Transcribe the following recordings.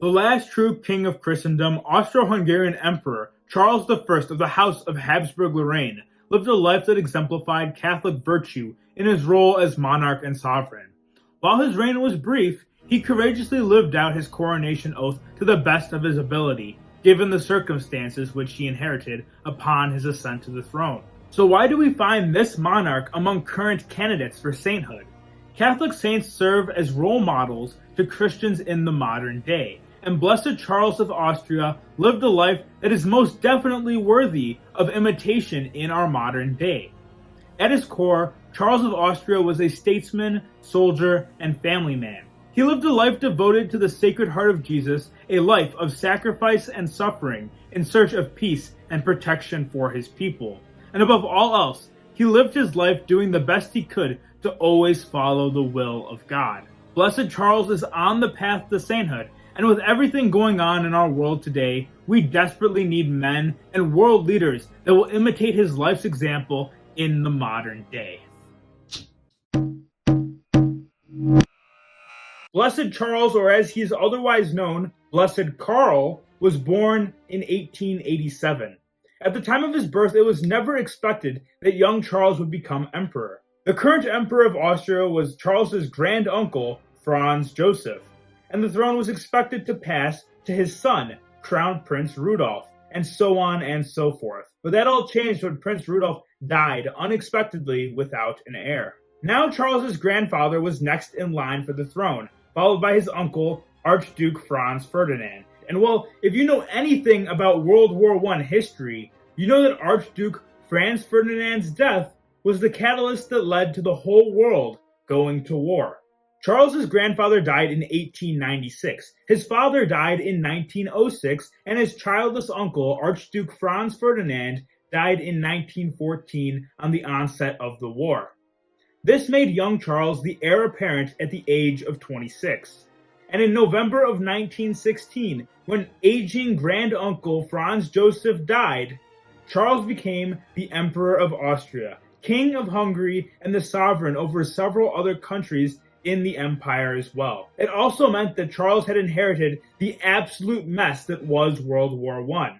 The last true king of Christendom, Austro-Hungarian Emperor Charles I of the House of Habsburg-lorraine, lived a life that exemplified Catholic virtue in his role as monarch and sovereign. While his reign was brief, he courageously lived out his coronation oath to the best of his ability, given the circumstances which he inherited upon his ascent to the throne. So why do we find this monarch among current candidates for sainthood? Catholic saints serve as role models to Christians in the modern day, and Blessed Charles of Austria lived a life that is most definitely worthy of imitation in our modern day. At his core, Charles of Austria was a statesman, soldier, and family man. He lived a life devoted to the Sacred Heart of Jesus, a life of sacrifice and suffering in search of peace and protection for his people. And above all else, he lived his life doing the best he could to always follow the will of God. Blessed Charles is on the path to sainthood, and with everything going on in our world today, we desperately need men and world leaders that will imitate his life's example in the modern day. Blessed Charles, or as he is otherwise known, Blessed Karl, was born in 1887. At the time of his birth, it was never expected that young Charles would become emperor. The current emperor of Austria was Charles's grand uncle, Franz Joseph, and the throne was expected to pass to his son, Crown Prince Rudolf, and so on and so forth. But that all changed when Prince Rudolf died unexpectedly without an heir. Now Charles's grandfather was next in line for the throne, followed by his uncle, Archduke Franz Ferdinand. And well, if you know anything about World War I history, you know that Archduke Franz Ferdinand's death was the catalyst that led to the whole world going to war. Charles's grandfather died in 1896, his father died in 1906, and his childless uncle, Archduke Franz Ferdinand, died in 1914 on the onset of the war. This made young Charles the heir apparent at the age of 26. And in November of 1916, when aging granduncle Franz Joseph died, Charles became the Emperor of Austria, King of Hungary, and the sovereign over several other countries in the empire as well. It also meant that Charles had inherited the absolute mess that was World War I.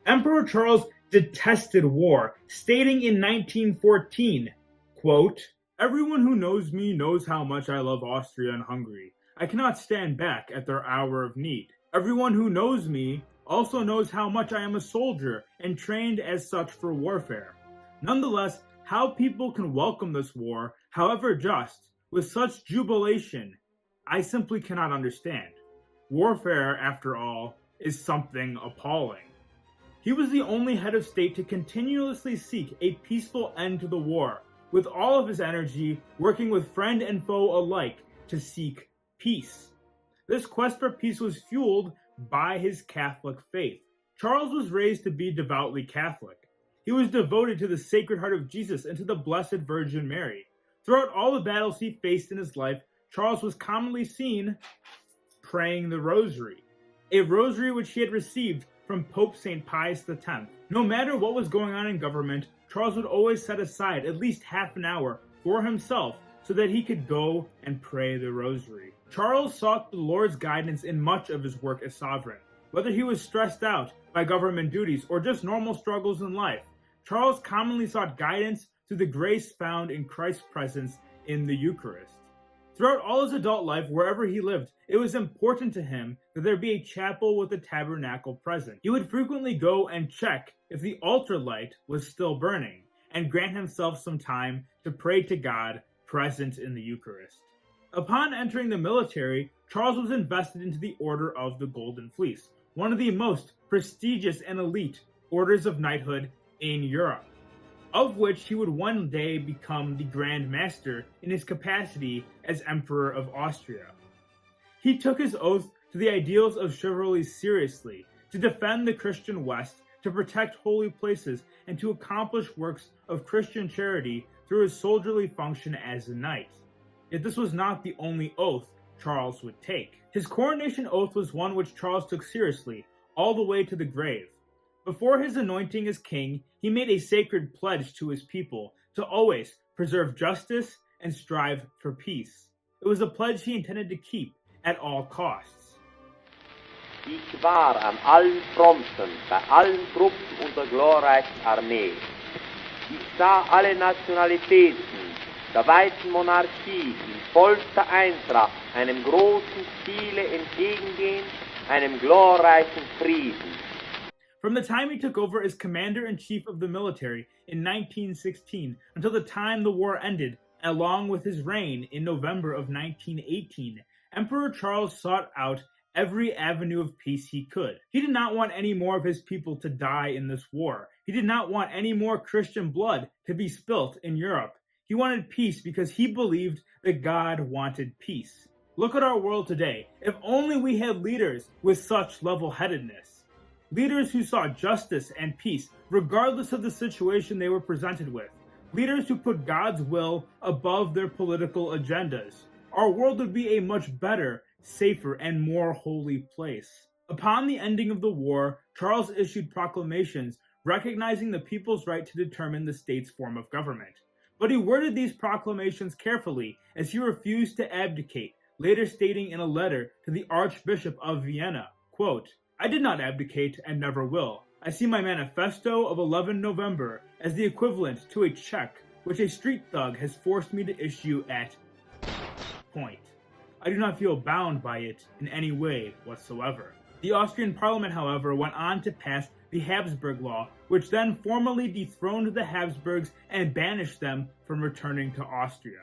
Emperor Charles detested war, stating in 1914, quote, "Everyone who knows me knows how much I love Austria and Hungary. I cannot stand back at their hour of need. Everyone who knows me also knows how much I am a soldier and trained as such for warfare. Nonetheless, how people can welcome this war, however just, with such jubilation, I simply cannot understand. Warfare, after all, is something appalling." He was the only head of state to continuously seek a peaceful end to the war, with all of his energy working with friend and foe alike to seek peace. This quest for peace was fueled by his Catholic faith. Charles was raised to be devoutly Catholic. He was devoted to the Sacred Heart of Jesus and to the Blessed Virgin Mary. Throughout all the battles he faced in his life, Charles was commonly seen praying the Rosary, a rosary which he had received from Pope St. Pius X. No matter what was going on in government, Charles would always set aside at least half an hour for himself so that he could go and pray the Rosary. Charles sought the Lord's guidance in much of his work as sovereign. Whether he was stressed out by government duties or just normal struggles in life, Charles commonly sought guidance through the grace found in Christ's presence in the Eucharist. Throughout all his adult life, wherever he lived, it was important to him that there be a chapel with a tabernacle present. He would frequently go and check if the altar light was still burning, and grant himself some time to pray to God present in the Eucharist. Upon entering the military, Charles was invested into the Order of the Golden Fleece, one of the most prestigious and elite orders of knighthood in Europe, of which he would one day become the Grand Master in his capacity as Emperor of Austria. He took his oath to the ideals of chivalry seriously, to defend the Christian West, to protect holy places, and to accomplish works of Christian charity through his soldierly function as a knight. Yet this was not the only oath Charles would take. His coronation oath was one which Charles took seriously, all the way to the grave. Before his anointing as king, he made a sacred pledge to his people to always preserve justice and strive for peace. It was a pledge he intended to keep at all costs. Ich war an allen Fronten, bei allen Truppen unserer glorreichen Armee. Ich sah alle Nationalitäten der weiten Monarchie in vollster Eintracht einem großen Ziele entgegengehen, einem glorreichen Frieden. From the time he took over as commander-in-chief of the military in 1916 until the time the war ended, along with his reign in November of 1918, Emperor Charles sought out every avenue of peace he could. He did not want any more of his people to die in this war. He did not want any more Christian blood to be spilt in Europe. He wanted peace because he believed that God wanted peace. Look at our world today. If only we had leaders with such level-headedness. Leaders who saw justice and peace, regardless of the situation they were presented with. Leaders who put God's will above their political agendas. Our world would be a much better, safer, and more holy place. Upon the ending of the war, Charles issued proclamations recognizing the people's right to determine the state's form of government. But he worded these proclamations carefully, as he refused to abdicate, later stating in a letter to the Archbishop of Vienna, quote, I did not abdicate and never will. I see my manifesto of 11 November as the equivalent to a check which a street thug has forced me to issue at point. I do not feel bound by it in any way whatsoever. The Austrian Parliament, however, went on to pass the Habsburg Law, which then formally dethroned the Habsburgs and banished them from returning to Austria.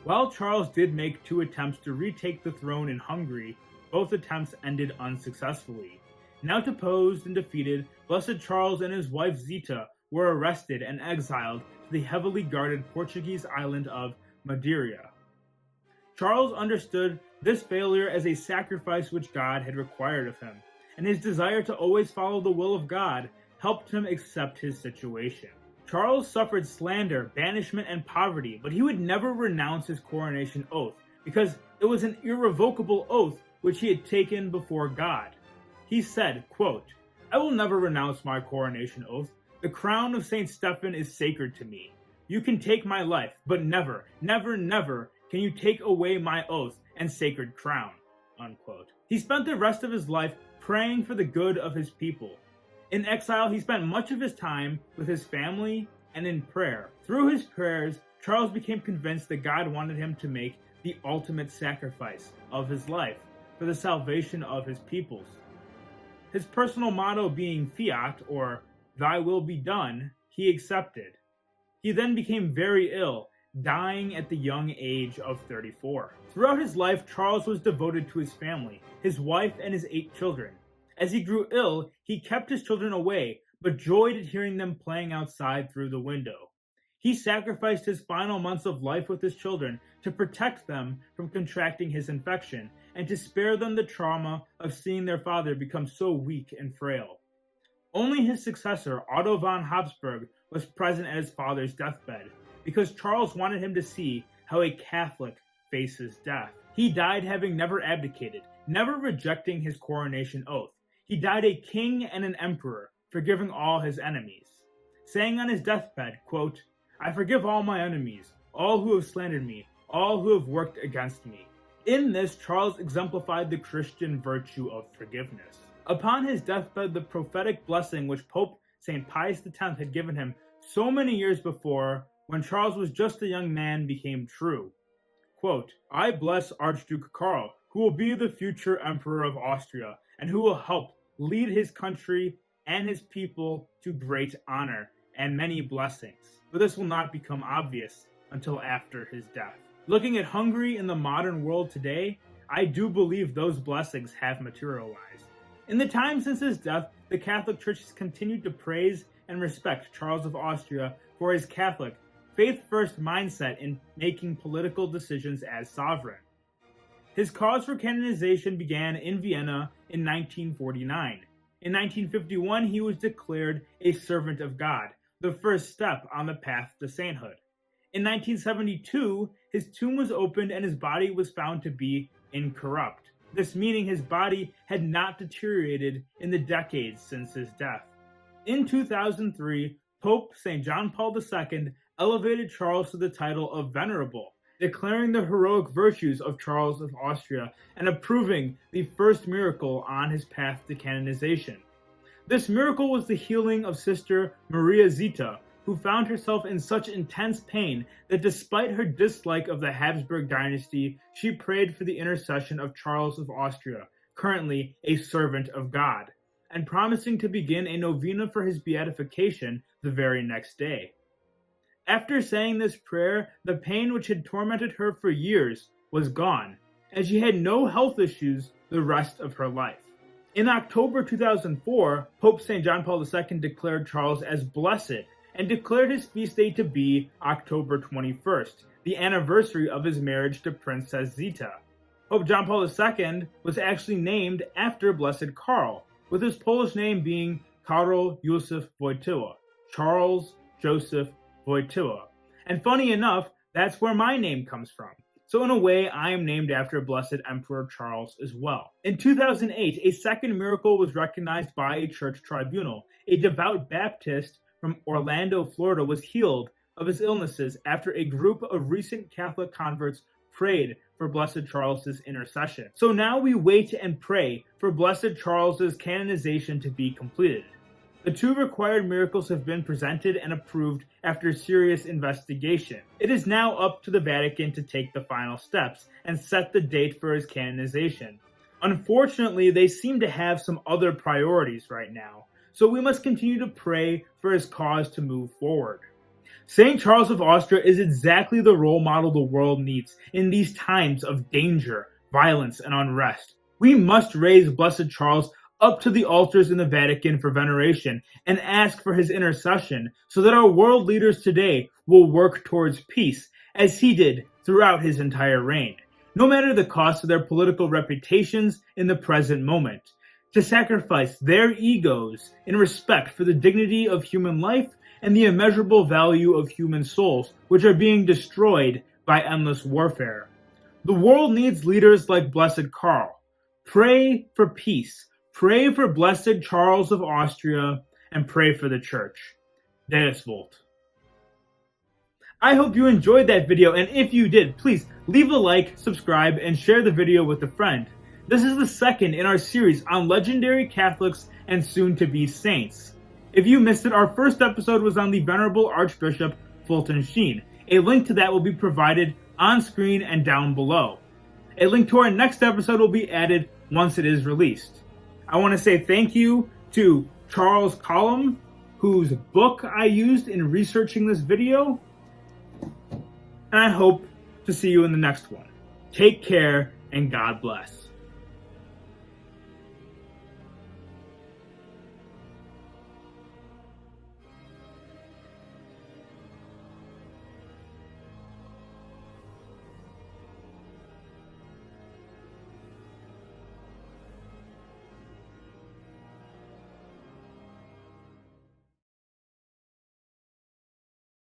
While Charles did make 2 attempts to retake the throne in Hungary, both attempts ended unsuccessfully. Now deposed and defeated, Blessed Charles and his wife Zita were arrested and exiled to the heavily guarded Portuguese island of Madeira. Charles understood this failure as a sacrifice which God had required of him, and his desire to always follow the will of God helped him accept his situation. Charles suffered slander, banishment, and poverty, but he would never renounce his coronation oath, because it was an irrevocable oath which he had taken before God. He said, quote, I will never renounce my coronation oath. The crown of St. Stephen is sacred to me. You can take my life, but never, never, never can you take away my oath and sacred crown, unquote. He spent the rest of his life praying for the good of his people. In exile, he spent much of his time with his family and in prayer. Through his prayers, Charles became convinced that God wanted him to make the ultimate sacrifice of his life for the salvation of his peoples. His personal motto being fiat, or thy will be done, he accepted. He then became very ill, dying at the young age of 34. Throughout his life, Charles was devoted to his family, his wife, and his 8 children. As he grew ill, he kept his children away, but joyed at hearing them playing outside through the window. He sacrificed his final months of life with his children to protect them from contracting his infection, and to spare them the trauma of seeing their father become so weak and frail. Only his successor, Otto von Habsburg, was present at his father's deathbed, because Charles wanted him to see how a Catholic faces death. He died having never abdicated, never rejecting his coronation oath. He died a king and an emperor, forgiving all his enemies, saying on his deathbed, quote, I forgive all my enemies, all who have slandered me, all who have worked against me. In this, Charles exemplified the Christian virtue of forgiveness. Upon his deathbed, the prophetic blessing which Pope St. Pius X had given him so many years before, when Charles was just a young man, became true. Quote, I bless Archduke Karl, who will be the future Emperor of Austria, and who will help lead his country and his people to great honor and many blessings. But this will not become obvious until after his death. Looking at Hungary in the modern world today, I do believe those blessings have materialized. In the time since his death, the Catholic Church has continued to praise and respect Charles of Austria for his Catholic, faith-first mindset in making political decisions as sovereign. His cause for canonization began in Vienna in 1949. In 1951, he was declared a servant of God, the first step on the path to sainthood. In 1972, his tomb was opened and his body was found to be incorrupt, this meaning his body had not deteriorated in the decades since his death. In 2003, Pope St. John Paul II elevated Charles to the title of Venerable, declaring the heroic virtues of Charles of Austria and approving the first miracle on his path to canonization. This miracle was the healing of Sister Maria Zita, who found herself in such intense pain that despite her dislike of the Habsburg dynasty, she prayed for the intercession of Charles of Austria, currently a servant of God, and promising to begin a novena for his beatification the very next day. After saying this prayer, the pain which had tormented her for years was gone, and she had no health issues the rest of her life. In October 2004, Pope St. John Paul II declared Charles as blessed and declared his feast day to be October 21st, the anniversary of his marriage to Princess Zita. Pope John Paul II was actually named after Blessed Karl, with his Polish name being Karl Józef Wojtyła, Charles Joseph Wojtyła. And funny enough, that's where my name comes from. So in a way, I am named after Blessed Emperor Charles as well. In 2008, a second miracle was recognized by a church tribunal. A devout Baptist from Orlando, Florida was healed of his illnesses after a group of recent Catholic converts prayed for Blessed Charles's intercession. So now we wait and pray for Blessed Charles's canonization to be completed. The two required miracles have been presented and approved after serious investigation. It is now up to the Vatican to take the final steps and set the date for his canonization. Unfortunately, they seem to have some other priorities right now, so we must continue to pray for his cause to move forward. St. Charles of Austria is exactly the role model the world needs in these times of danger, violence, and unrest. We must raise Blessed Charles up to the altars in the Vatican for veneration and ask for his intercession so that our world leaders today will work towards peace as he did throughout his entire reign, no matter the cost of their political reputations in the present moment, to sacrifice their egos in respect for the dignity of human life and the immeasurable value of human souls, which are being destroyed by endless warfare. The world needs leaders like Blessed Karl. Pray for peace. Pray for Blessed Charles of Austria, and pray for the Church. Deus Vult. I hope you enjoyed that video, and if you did, please leave a like, subscribe, and share the video with a friend. This is the second in our series on legendary Catholics and soon-to-be saints. If you missed it, our first episode was on the Venerable Archbishop Fulton Sheen. A link to that will be provided on screen and down below. A link to our next episode will be added once it is released. I want to say thank you to Charles Collum, whose book I used in researching this video, and I hope to see you in the next one. Take care, and God bless.